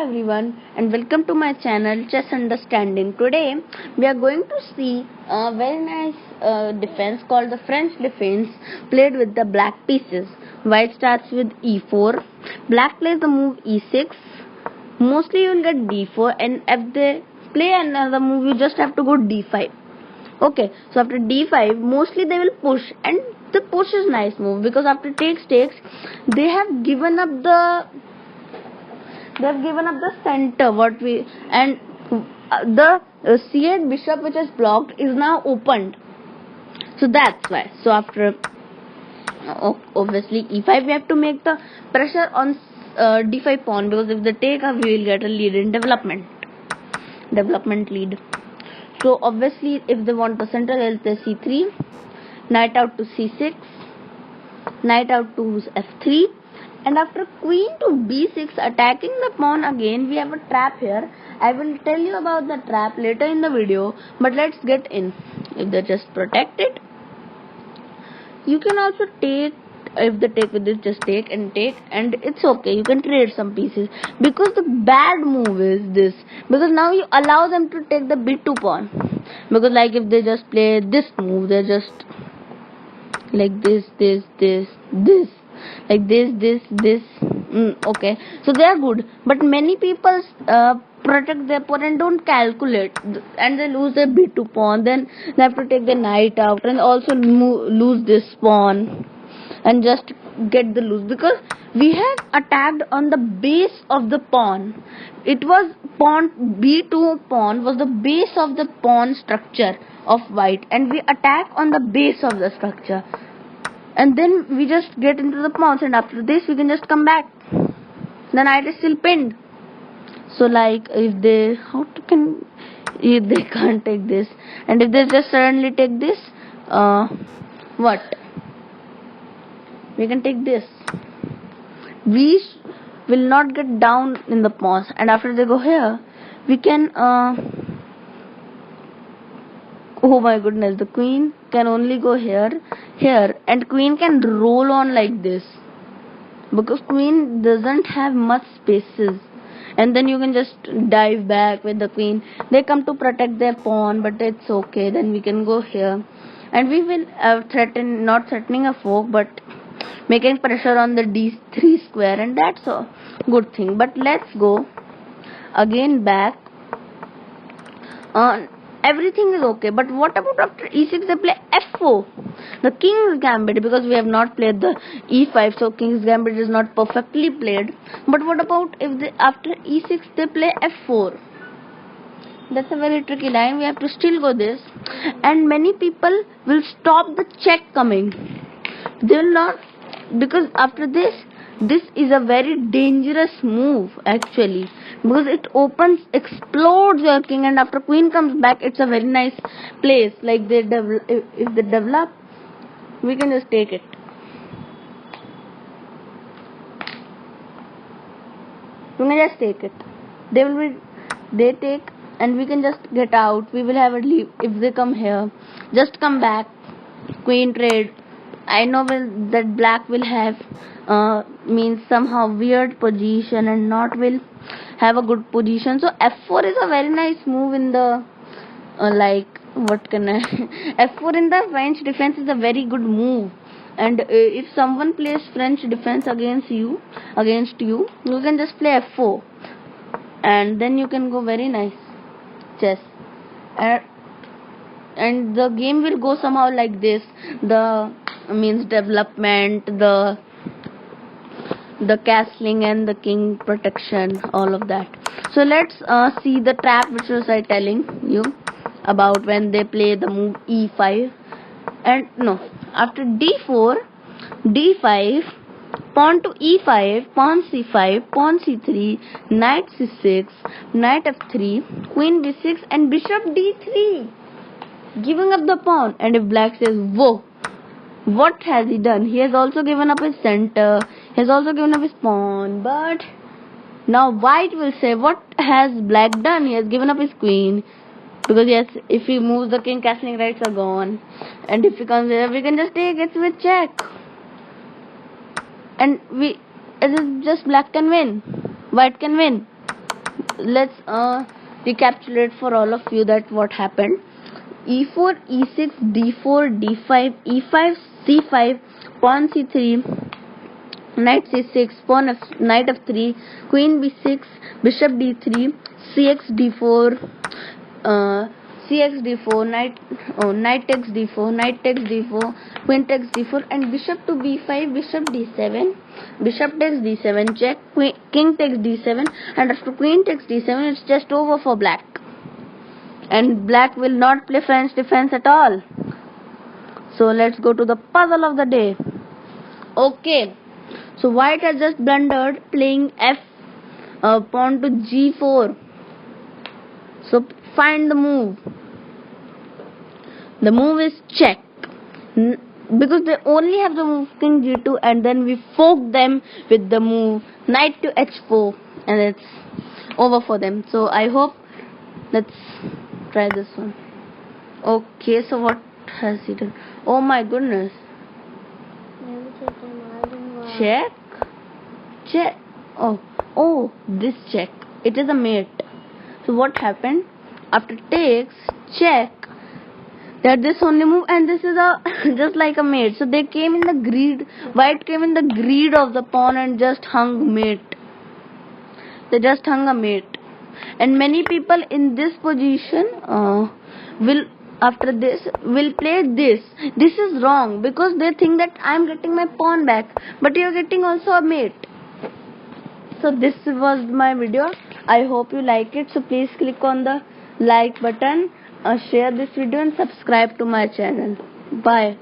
everyone and welcome to my channel Chess Understanding. Today we are going to see a very nice defense called the French defense played with the black pieces. White starts with e4, black plays the move e6, mostly you will get d4, and if they play another move you just have to go d5. Okay, so after d5 mostly they will push, and the push is nice move because after takes they have given up the center and the c8 bishop which is blocked is now opened, so that's why. So after obviously e5 we have to make the pressure on d5 pawn, because if they take we will get a lead in development lead. So obviously if they want the center, they'll play c3, knight out to c6, knight out to f3, and after queen to b6 attacking the pawn again, we have a trap here. I will tell you about the trap later in the video, but let's get in. If they just protect it, you can also take. If they take with this, just take, and it's okay. You can trade some pieces, because the bad move is this, because now you allow them to take the b2 pawn, because like if they just play this move, they're just like this, like this. Okay, so they are good, but many people protect their pawn and don't calculate, and they lose their b2 pawn. Then they have to take the knight out and also lose this pawn and just get the loose, because we have attacked on the base of the pawn. It was pawn b2 pawn was the base of the pawn structure of white, and we attack on the base of the structure, and then we just get into the pawns, and after this we can just come back. The knight is still pinned. So like if they if they can't take this, and if they just suddenly take this, what we can take this, we will not get down in the pawns, and after they go here we can oh my goodness, the queen can only go here, and queen can roll on like this, because queen doesn't have much spaces, and then you can just dive back with the queen. They come to protect their pawn, but it's okay. Then we can go here, and we will not threatening a fork, but making pressure on the d3 square, and that's a good thing. But let's go again back. Everything is okay, but what about after e6 they play f4, the king's gambit, because we have not played the e5, so king's gambit is not perfectly played. But what about if they after e6 they play f4? That's a very tricky line. We have to still go this, and many people will stop the check coming. They will not, because after this is a very dangerous move actually, because it explodes your king, and after queen comes back it's a very nice place. Like if they develop, we can just take it. We can just take it. They take, and we can just get out. We will have a leave. If they come here, just come back, queen trade. I know that black will have means somehow weird position and not will have a good position. So f4 is a very nice move in the f4 in the French defense is a very good move, and if someone plays French defense against you can just play f4, and then you can go very nice chess, and the game will go somehow like this. The means development, the castling, and the king protection, all of that. So let's see the trap which was I telling you about when they play the move e5, and no, after d4, d5, pawn to e5, pawn c5, pawn c3, knight c6, knight f3, queen b6, and bishop d3, giving up the pawn. And if black says, whoa, what has he done? He has also given up his center, he has also given up his pawn. But now white will say, what has black done? He has given up his queen, because yes, if he moves the king, castling rights are gone, and if he comes here we can just take it with check, and it is just black can win, white can win. let's recapitulate for all of you that what happened. E4, E6, D4, D5, E5, C5, pawn C3, knight C6, pawn knight F3, queen B6, bishop D3, CX D4, CX D4, knight takes D4, knight takes D4, queen takes D4, and bishop to B5, bishop D7, bishop takes D7, check, king takes D7, and after queen takes D7, it's just over for black. And black will not play French defense at all. So let's go to the puzzle of the day. Okay, so white has just blundered playing pawn to G4. So find the move. The move is check. Because they only have the move king G2, and then we fork them with the move knight to H4, and it's over for them. So I hope, let's try this one. Okay, so what has he done? Oh my goodness. Check. Oh, this check. It is a mate. So what happened? After takes, check. That this only move, and this is a just like a mate. So they came in the greed. White came in the greed of the pawn and just hung mate. They just hung a mate. And many people in this position will play this. This is wrong because they think that I am getting my pawn back, but you are getting also a mate. So this was my video. I hope you like it. So please click on the like button, share this video, and subscribe to my channel. Bye.